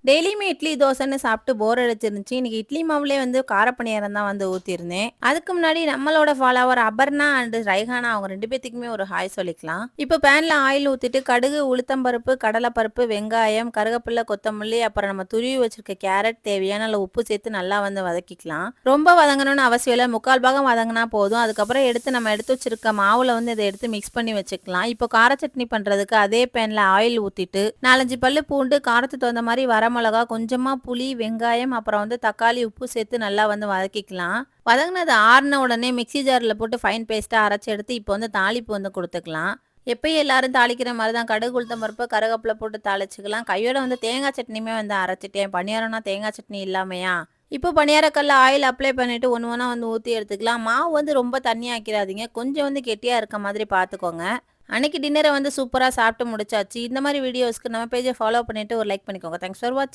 டெய்லியுமே இட்லி தோசைன்னு சாப்பிட்டு போர் அடிச்சிருந்துச்சு. இன்னைக்கு இட்லி மாவுலயே கார பணியாரம் தான் ஊத்தியிருந்தேன். அதுக்கு முன்னாடி நம்மளோட ஃபாலோவர் அபர்ணா அண்ட் ரைஹானா அவங்க 2 பேத்துக்குமே ஒரு ஹாய் சொல்லிக்கலாம். இப்போ பேன்ல ஆயில் ஊத்திட்டு கடுகு, உளுத்தம்பருப்பு, கடலைப்பருப்பு, வெங்காயம், கருவேப்பிலை, கொத்தமல்லி, அப்புறம் நம்ம துருவி வச்சிருக்க கேரட், தேவையான அளவு உப்பு சேர்த்து நல்லா வதக்கிக்கலாம். ரொம்ப வதங்கணும்னு அவசியம் இல்லை. 3/4 பாகம் வதங்கினா போதும். அதுக்கப்புறம் நம்ம எடுத்து வச்சிருக்க மாவுல இதை எடுத்து மிக்ஸ் பண்ணி வச்சுக்கலாம். இப்போ கார சட்னி பண்றதுக்கு அதே பேன்ல ஆயில் ஊத்திட்டு 4-5 பல்லு பூண்டு, காரத்துக்கு தகுந்த மாதிரி வரமிளகா, கொஞ்சமா புளி, வெங்காயம், அப்புறம் தக்காளி, உப்பு சேர்த்து நல்லா வதக்கிக்கலாம். வதங்கினது ஆறுன உடனே மிக்ஸி ஜாரில் போட்டு ஃபைன் பேஸ்ட்டாக அரைச்சி எடுத்து இப்போ தாளிப்பு கொடுத்துக்கலாம். எப்பயும் எல்லாரும் தாளிக்கிற மாதிரி தான் கடுகு, உளுத்தம் பருப்பு, கருவேப்பிலை போட்டு தாளிச்சுக்கலாம். கையோட தேங்காய் சட்னியுமே அரைச்சிட்டேன். பணியாரம்னா தேங்காய் சட்னி இல்லாமையா? இப்போ பணியாரக்கல்ல ஆயில் அப்ளை பண்ணிட்டு ஒன்று ஒன்றா ஊற்றி எடுத்துக்கலாம். மாவு ரொம்ப தண்ணியாக்கிறாதீங்க. கொஞ்சம் கெட்டியாக இருக்க மாதிரி பார்த்துக்கோங்க. அன்னைக்கு டின்னரை சூப்பராக சாப்பிட்டு முடிச்சாச்சு. இந்த மாதிரி வீடியோஸ்க்கு நம்ம பேஜை ஃபாலோ பண்ணிட்டு ஒரு லைக் பண்ணிக்கோங்க. தேங்க்ஸ் ஃபார் வாட்சிங்.